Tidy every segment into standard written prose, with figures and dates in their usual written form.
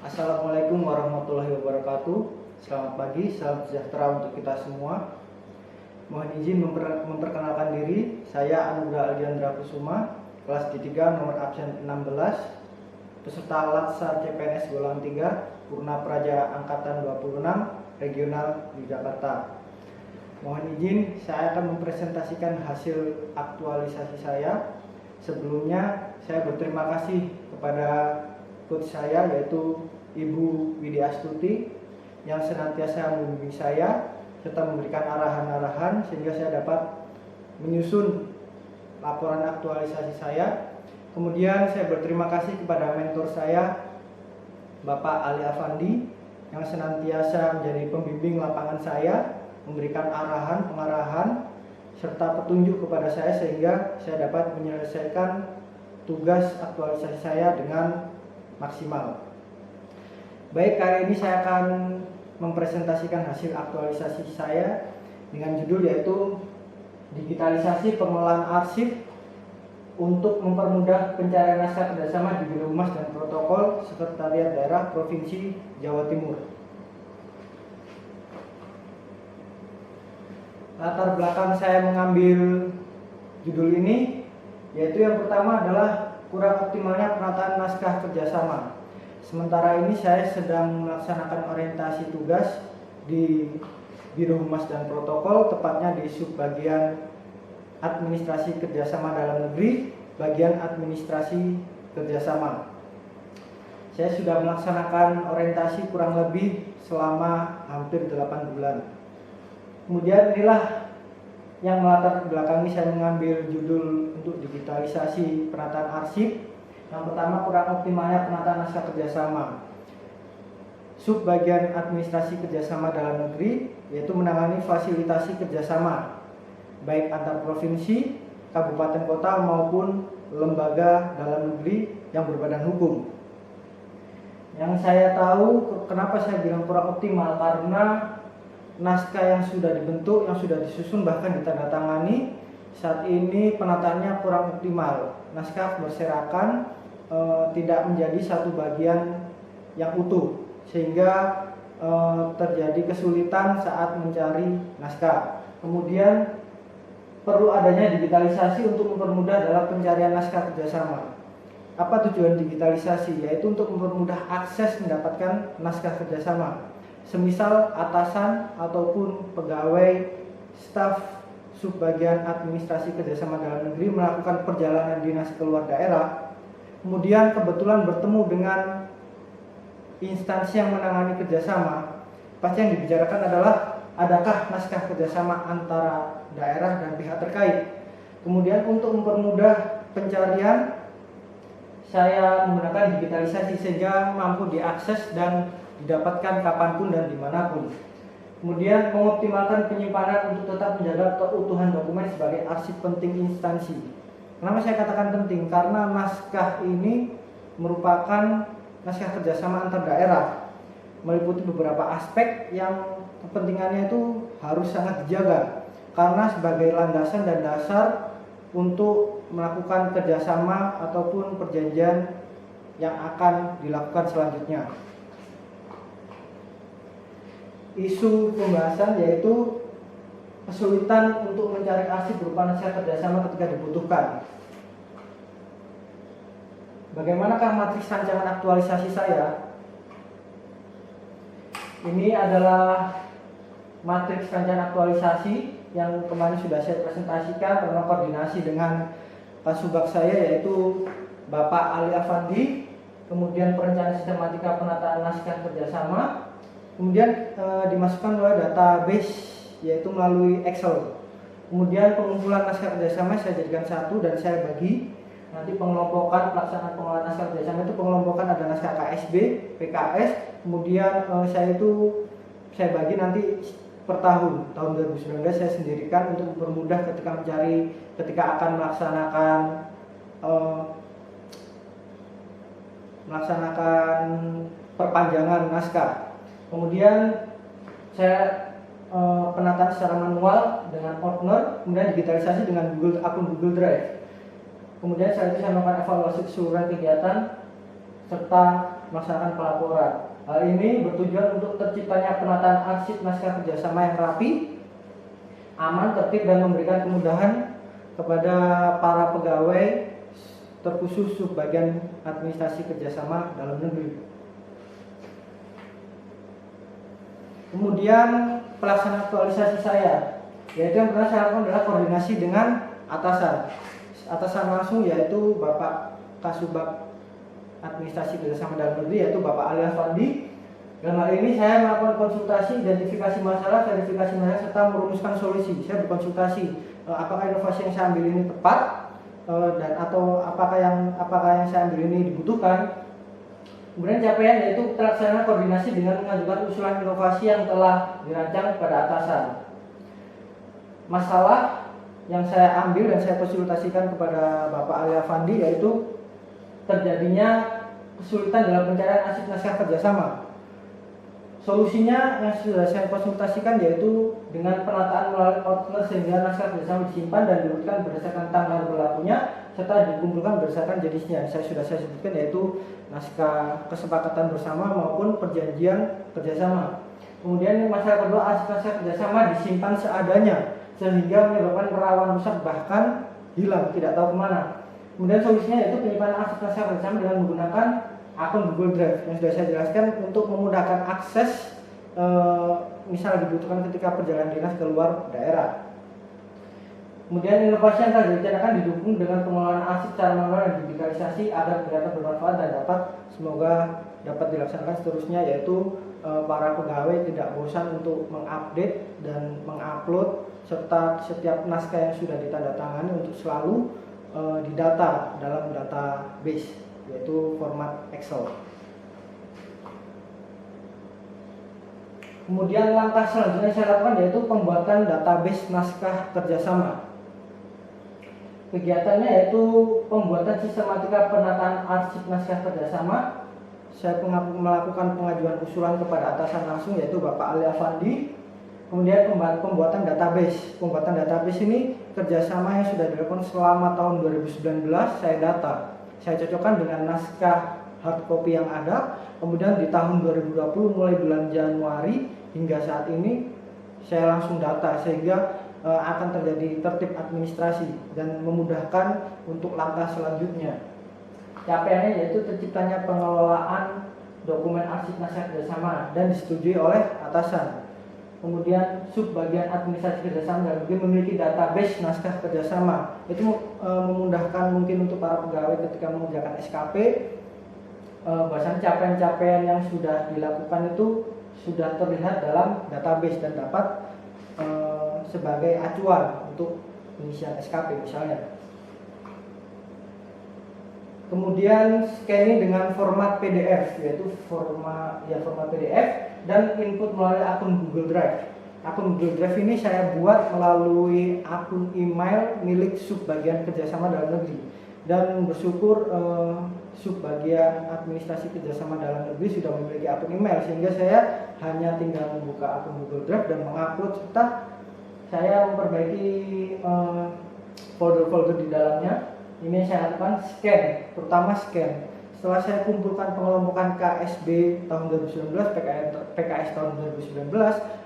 Assalamualaikum warahmatullahi wabarakatuh. Selamat pagi, salam sejahtera untuk kita semua. Mohon izin memperkenalkan diri. Saya Anugrah Aldiandra Kusuma, kelas D3 nomor absen 16, peserta Latsar CPNS golongan 3, Purna Praja Angkatan 26, Regional di Jakarta. Mohon izin, saya akan mempresentasikan hasil aktualisasi saya. Sebelumnya, saya berterima kasih kepada coach saya, yaitu Ibu Widi Astuti, yang senantiasa membimbing saya serta memberikan arahan-arahan sehingga saya dapat menyusun laporan aktualisasi saya. Kemudian saya berterima kasih kepada mentor saya, Bapak Ali Afandi, yang senantiasa menjadi pembimbing lapangan saya, memberikan arahan, pengarahan, serta petunjuk kepada saya sehingga saya dapat menyelesaikan tugas aktualisasi saya dengan maksimal. Baik, kali ini saya akan mempresentasikan hasil aktualisasi saya dengan judul yaitu digitalisasi pengelolaan arsip untuk mempermudah pencarian naskah kerjasama di Biro Humas dan Protokol Sekretariat Daerah Provinsi Jawa Timur. Latar belakang saya mengambil judul ini yaitu yang pertama adalah kurang optimalnya penataan naskah kerjasama. Sementara ini saya sedang melaksanakan orientasi tugas di Biro Humas dan Protokol, tepatnya di subbagian administrasi kerjasama dalam negeri, bagian administrasi kerjasama. Saya sudah melaksanakan orientasi kurang lebih selama hampir 8 bulan. Kemudian inilah yang melatar belakangi saya mengambil judul untuk digitalisasi penataan arsip. Yang pertama, kurang optimalnya penataan naskah kerjasama. Subbagian administrasi kerjasama dalam negeri yaitu menangani fasilitasi kerjasama baik antar provinsi, kabupaten kota maupun lembaga dalam negeri yang berbadan hukum. Yang saya tahu kenapa saya bilang kurang optimal, karena naskah yang sudah dibentuk, yang sudah disusun bahkan ditandatangani, saat ini penataannya kurang optimal. Naskah berserakan, tidak menjadi satu bagian yang utuh, sehingga terjadi kesulitan saat mencari naskah. Kemudian perlu adanya digitalisasi untuk mempermudah dalam pencarian naskah kerjasama. Apa tujuan digitalisasi? Yaitu untuk mempermudah akses mendapatkan naskah kerjasama. Semisal atasan ataupun pegawai staf subbagian administrasi kerjasama dalam negeri melakukan perjalanan dinas keluar daerah, kemudian kebetulan bertemu dengan instansi yang menangani kerjasama, pasti yang dibicarakan adalah adakah naskah kerjasama antara daerah dan pihak terkait. Kemudian untuk mempermudah pencarian, saya menggunakan digitalisasi sehingga mampu diakses dan didapatkan kapanpun dan dimanapun. Kemudian mengoptimalkan penyimpanan untuk tetap menjaga keutuhan dokumen sebagai arsip penting instansi. Kenapa saya katakan penting? Karena naskah ini merupakan naskah kerjasama antar daerah, meliputi beberapa aspek yang kepentingannya itu harus sangat dijaga, karena sebagai landasan dan dasar untuk melakukan kerjasama ataupun perjanjian yang akan dilakukan selanjutnya. Isu pembahasan yaitu kesulitan untuk mencari arsip berupa naskah kerjasama ketika dibutuhkan. Bagaimanakah matriks rancangan aktualisasi saya? Ini adalah matriks rancangan aktualisasi yang kemarin sudah saya presentasikan karena koordinasi dengan kasubag saya yaitu Bapak Ali Afandi, kemudian perencanaan sistematika penataan naskah kerjasama, kemudian dimasukkan melalui database yaitu melalui Excel. Kemudian pengumpulan naskah kerjasama saya jadikan satu dan saya bagi. Nanti pengelompokan pelaksanaan pengelolaan naskah kerjasama itu pengelompokan ada naskah KSB, PKS, kemudian saya bagi nanti per tahun 2019 saya sendirikan untuk mempermudah ketika akan melaksanakan perpanjangan naskah. Kemudian saya penataan secara manual dengan Outner, kemudian digitalisasi dengan akun Google Drive. Kemudian setelah itu saya melakukan evaluasi keseluruhan kegiatan serta melaksanakan pelaporan. Hal ini bertujuan untuk terciptanya penataan arsip naskah kerjasama yang rapi, aman, tertib, dan memberikan kemudahan kepada para pegawai terkhusus subbagian administrasi kerjasama dalam negeri. Kemudian pelaksanaan aktualisasi saya, yaitu yang pernah saya lakukan adalah koordinasi dengan atasan langsung, yaitu Bapak Kasubag Administrasi Kerjasama dalam Negeri, yaitu Bapak Ali Afandi. Dalam hal ini saya melakukan konsultasi, identifikasi masalah, verifikasi masalah, serta merumuskan solusi. Saya berkonsultasi apakah inovasi yang saya ambil ini tepat, dan atau apakah yang saya ambil ini dibutuhkan. Kemudian capaian yaitu terlaksana koordinasi dengan mengajukan usulan inovasi yang telah dirancang pada atasan. Masalah yang saya ambil dan saya konsultasikan kepada Bapak Ali Afandi yaitu terjadinya kesulitan dalam pencarian arsip naskah kerjasama. Solusinya yang sudah saya konsultasikan yaitu dengan penataan melalui outlet sehingga naskah kerjasama disimpan dan diurutkan berdasarkan tanggal berlakunya serta dikumpulkan berdasarkan jenisnya. Saya sebutkan yaitu naskah kesepakatan bersama maupun perjanjian kerjasama. Kemudian masalah kedua, arsip naskah kerjasama disimpan seadanya sehingga menyebabkan rawan rusak bahkan hilang, tidak tahu kemana. Kemudian solusinya yaitu penyimpanan arsip naskah kerjasama dengan menggunakan akun Google Drive yang sudah saya jelaskan untuk memudahkan akses misal dibutuhkan ketika perjalanan dinas keluar daerah. Kemudian inovasi yang telah direncanakan didukung dengan pengelolaan arsip secara manual dan digitalisasi agar dapat bermanfaat dan semoga dapat dilaksanakan seterusnya, yaitu para pegawai tidak bosan untuk mengupdate dan mengupload serta setiap naskah yang sudah ditandatangani untuk selalu didata dalam database, yaitu format Excel. Kemudian langkah selanjutnya saya lakukan yaitu pembuatan database naskah kerjasama. Kegiatannya yaitu pembuatan sistematika penataan arsip naskah kerjasama. Saya melakukan pengajuan usulan kepada atasan langsung yaitu Bapak Ali Afandi. Kemudian pembuatan database. Pembuatan database ini kerjasama yang sudah dilakukan selama tahun 2019 saya data. Saya cocokkan dengan naskah hard copy yang ada. Kemudian di tahun 2020 mulai bulan Januari hingga saat ini saya langsung data sehingga akan terjadi tertib administrasi dan memudahkan untuk langkah selanjutnya. Capaiannya yaitu terciptanya pengelolaan dokumen arsip naskah kerjasama dan disetujui oleh atasan. Kemudian subbagian administrasi kerjasama dan memiliki database naskah kerjasama. Itu memudahkan mungkin untuk para pegawai ketika mengerjakan SKP. Bahkan capaian-capaian yang sudah dilakukan itu sudah terlihat dalam database dan dapat sebagai acuan untuk pengisian SKP misalnya. Kemudian scanning dengan format PDF, yaitu format PDF dan input melalui akun Google Drive. Akun Google Drive ini saya buat melalui akun email milik subbagian kerjasama dalam negeri, dan bersyukur subbagian administrasi kerjasama dalam negeri sudah memiliki akun email sehingga saya hanya tinggal membuka akun Google Drive dan mengupload serta saya memperbaiki folder-folder di dalamnya. Ini saya lakukan scan, terutama scan. Setelah saya kumpulkan pengelompokan KSB tahun 2019, PKS tahun 2019,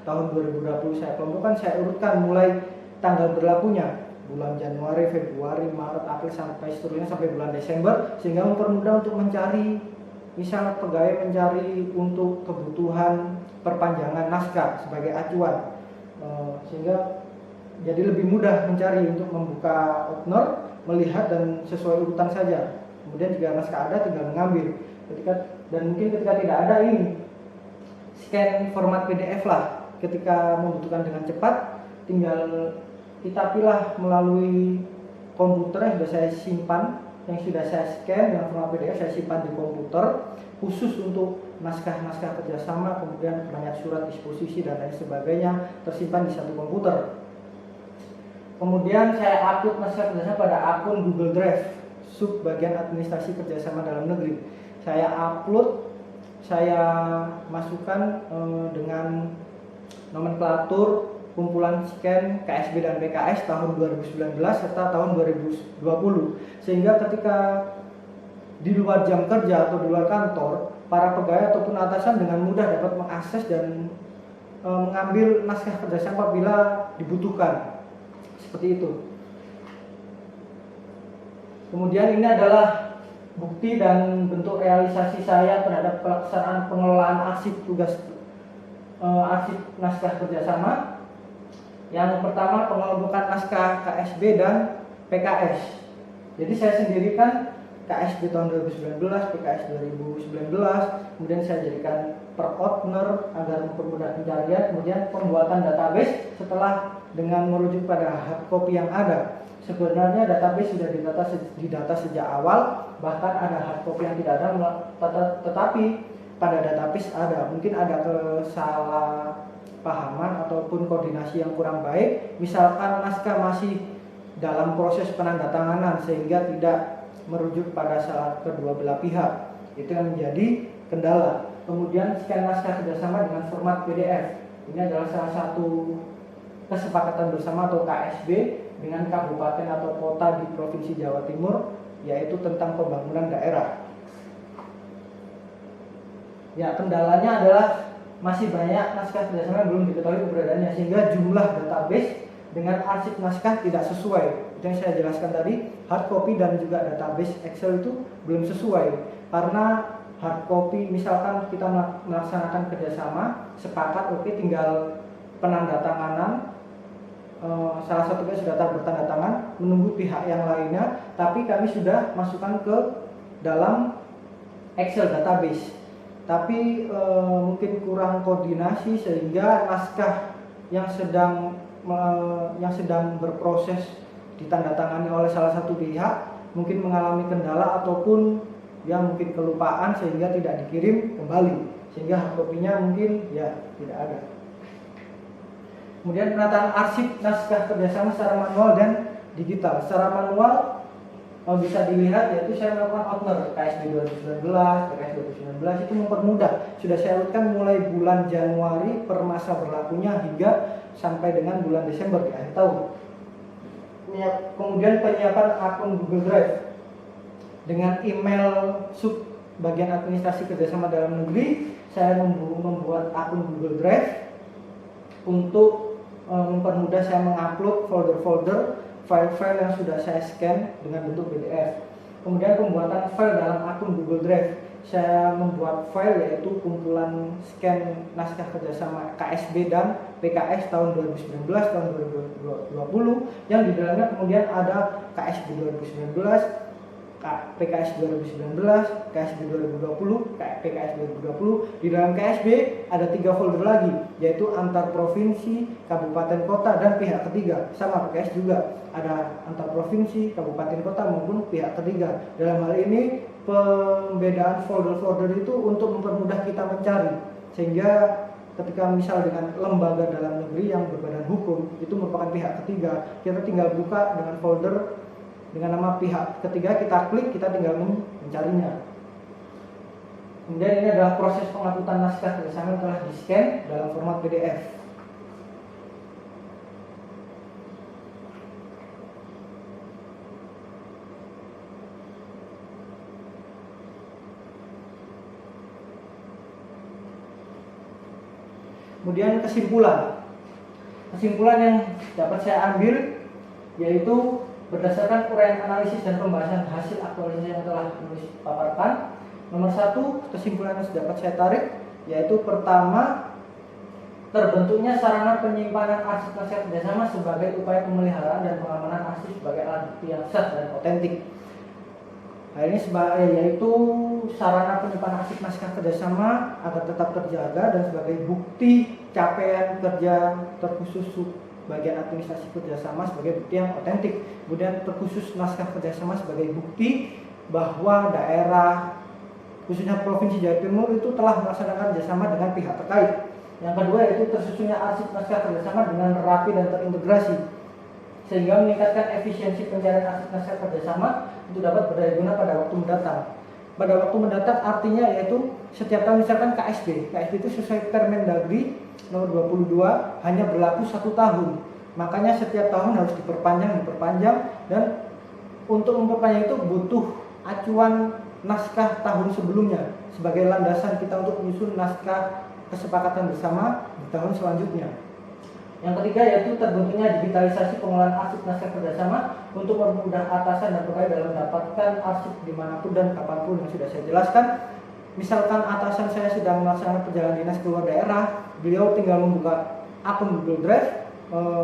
tahun 2020 saya kelompokkan, saya urutkan mulai tanggal berlakunya, bulan Januari, Februari, Maret, April sampai seterusnya sampai bulan Desember, sehingga mempermudah untuk mencari, misal pegawai mencari untuk kebutuhan perpanjangan naskah sebagai acuan, sehingga jadi lebih mudah mencari untuk membuka Outner, melihat dan sesuai urutan saja. Kemudian jika naskah ada tinggal mengambil. Mungkin ketika tidak ada ini scan format PDF lah. Ketika membutuhkan dengan cepat tinggal kita pilih melalui komputer yang sudah saya simpan, yang sudah saya scan dengan format PDF saya simpan di komputer khusus untuk naskah-naskah kerjasama, kemudian banyak surat disposisi dan lain sebagainya tersimpan di satu komputer. Kemudian saya upload naskah kerjasama pada akun Google Drive subbagian administrasi kerjasama dalam negeri. Saya upload, saya masukkan dengan nomenklatur kumpulan scan KSB dan PKS tahun 2019 serta tahun 2020, sehingga ketika di luar jam kerja atau di luar kantor, para pegawai ataupun atasan dengan mudah dapat mengakses dan mengambil naskah kerjasama bila dibutuhkan. Seperti itu. Kemudian ini adalah bukti dan bentuk realisasi saya terhadap pelaksanaan pengelolaan arsip arsip naskah kerjasama. Yang pertama, pengelompokan naskah KSB dan PKS. Jadi saya sendirikan KSB tahun 2019, PKS 2019, kemudian saya jadikan per outner agar mempermudah pencarian, kemudian pembuatan database setelah dengan merujuk pada hard copy yang ada. Sebenarnya database sudah didata sejak awal, bahkan ada hard copy yang tidak ada, tetapi pada database ada. Mungkin ada kesalahpahaman ataupun koordinasi yang kurang baik, misalkan naskah masih dalam proses penandatanganan sehingga tidak merujuk pada salah kedua belah pihak. Itu yang menjadi kendala. Kemudian scan naskah kerjasama dengan format PDF. Ini adalah salah satu kesepakatan bersama atau KSB dengan kabupaten atau kota di Provinsi Jawa Timur, yaitu tentang pembangunan daerah. Ya, kendalanya adalah masih banyak naskah kerjasama yang belum diketahui keberadaannya, sehingga jumlah database dengan arsip naskah tidak sesuai. Itu yang saya jelaskan tadi, hard copy dan juga database Excel itu belum sesuai. Karena hard copy, misalkan kita melaksanakan kerjasama, sepakat, oke, tinggal penandatanganan, salah satunya sudah bertanda tangan, menunggu pihak yang lainnya, tapi kami sudah masukkan ke dalam Excel database. Tapi mungkin kurang koordinasi sehingga naskah yang sedang berproses ditandatangani oleh salah satu pihak mungkin mengalami kendala ataupun yang mungkin kelupaan sehingga tidak dikirim kembali, sehingga hard copy-nya mungkin ya tidak ada. Kemudian penataan arsip naskah kerjasama secara manual dan digital. Secara manual bisa dilihat, yaitu saya melakukan outner KSB 2019, PKS 2019, itu mempermudah. Sudah saya urutkan mulai bulan Januari per masa berlakunya hingga sampai dengan bulan Desember di akhir tahun. Kemudian penyiapan akun Google Drive dengan email sub bagian administrasi kerjasama dalam negeri. Saya membuat akun Google Drive untuk mempermudah saya mengupload folder-folder file-file yang sudah saya scan dengan bentuk PDF. Kemudian pembuatan file dalam akun Google Drive. Saya membuat file yaitu kumpulan scan naskah kerjasama KSB dan PKS tahun 2019, tahun 2020, yang di dalamnya kemudian ada KSB 2019, PKS 2019, KSB 2020, PKS 2020. Di dalam KSB ada 3 folder lagi, yaitu antar provinsi, kabupaten kota, dan pihak ketiga. Sama PKS juga ada antar provinsi, kabupaten kota maupun pihak ketiga. Dalam hal ini pembedaan folder-folder itu untuk mempermudah kita mencari, sehingga ketika misal dengan lembaga dalam negeri yang berbadan hukum itu merupakan pihak ketiga, kita tinggal buka dengan folder dengan nama pihak ketiga, kita klik, kita tinggal mencarinya. Kemudian ini adalah proses pengangkutan naskah kerjasama yang telah di-scan dalam format PDF. Kemudian kesimpulan yang dapat saya ambil yaitu berdasarkan uraian analisis dan pembahasan hasil aktualisasi yang telah dipaparkan. Nomor 1, kesimpulan yang dapat saya tarik yaitu pertama, terbentuknya sarana penyimpanan arsip naskah kerjasama sebagai upaya pemeliharaan dan pengamanan arsip sebagai alat bukti yang sah dan otentik. Hal ini yaitu sarana penyimpanan arsip naskah kerjasama agar tetap terjaga dan sebagai bukti capaian kerja terkhusus bagian administrasi kerjasama sebagai bukti yang otentik. Kemudian terkhusus naskah kerjasama sebagai bukti bahwa daerah khususnya Provinsi Jawa Timur itu telah melaksanakan kerjasama dengan pihak terkait. Yang kedua yaitu tersusunnya arsip naskah kerjasama dengan rapi dan terintegrasi, sehingga meningkatkan efisiensi pencarian arsip naskah kerjasama untuk dapat berdaya guna pada waktu mendatang. Pada waktu mendatang artinya yaitu setiap tahun, misalkan KSB itu sesuai Permendagri nomor 22 hanya berlaku 1 tahun. Makanya setiap tahun harus diperpanjang, dan untuk memperpanjang itu butuh acuan naskah tahun sebelumnya sebagai landasan kita untuk menyusun naskah kesepakatan bersama di tahun selanjutnya. Yang ketiga yaitu terbentuknya digitalisasi pengolahan arsip naskah kerjasama untuk mempermudah atasan dan pegawai dalam mendapatkan arsip dimanapun dan kapanpun yang sudah saya jelaskan. Misalkan atasan saya sedang melaksanakan perjalanan dinas keluar daerah, beliau tinggal membuka akun Google Drive,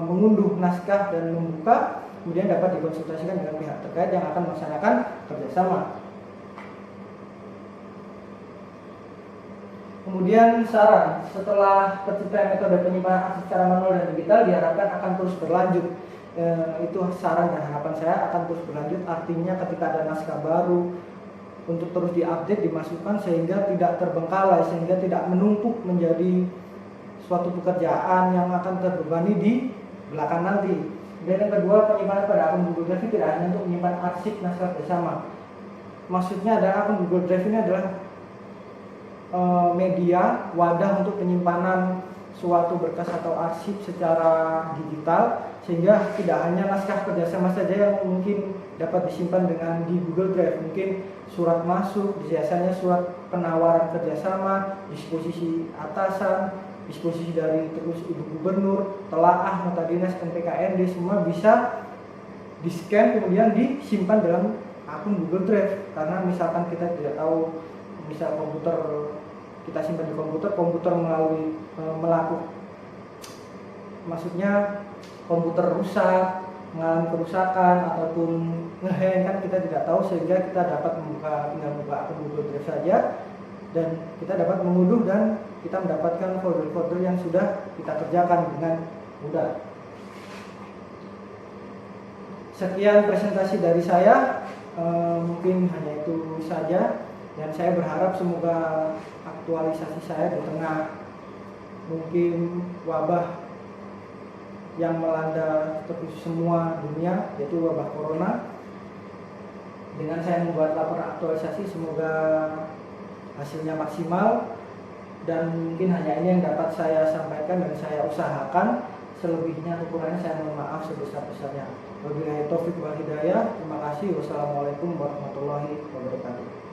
mengunduh naskah dan membuka, kemudian dapat dikonsultasikan dengan pihak terkait yang akan melaksanakan kerjasama. Kemudian saran, setelah tercipta metode penyimpanan arsip secara manual dan digital diharapkan akan terus berlanjut. Itu saran dan harapan saya akan terus berlanjut, artinya ketika ada naskah baru untuk terus diupdate, dimasukkan sehingga tidak terbengkalai, sehingga tidak menumpuk menjadi suatu pekerjaan yang akan terbebani di belakang nanti. Dan yang kedua, penyimpanan pada akun Google Drive tidak hanya untuk menyimpan arsip naskah bersama. Maksudnya adalah akun Google Drive ini adalah media, wadah untuk penyimpanan suatu berkas atau arsip secara digital, sehingga tidak hanya naskah kerjasama saja yang mungkin dapat disimpan dengan di Google Drive. Mungkin surat masuk, biasanya surat penawaran kerjasama, disposisi atasan, disposisi dari terus Ibu Gubernur, telaah, nota dinas, NPKND, semua bisa di-scan kemudian disimpan dalam akun Google Drive. Karena misalkan kita tidak tahu, misal komputer kita simpan di komputer melalui maksudnya komputer rusak, mengalami kerusakan ataupun ngehang, kan kita tidak tahu, sehingga kita dapat tinggal membuka akun Google Drive saja dan kita dapat mengunduh dan kita mendapatkan folder-folder yang sudah kita kerjakan dengan mudah. Sekian presentasi dari saya, mungkin hanya itu saja. Dan saya berharap semoga aktualisasi saya di tengah mungkin wabah yang melanda terus semua dunia, yaitu wabah corona. Dengan saya membuat laporan aktualisasi, semoga hasilnya maksimal. Dan mungkin hanya ini yang dapat saya sampaikan dan saya usahakan. Selebihnya kekurangannya saya mohon maaf sebesar-besarnya. Wabillahi taufiq wal hidayah. Terima kasih. Wassalamualaikum warahmatullahi wabarakatuh.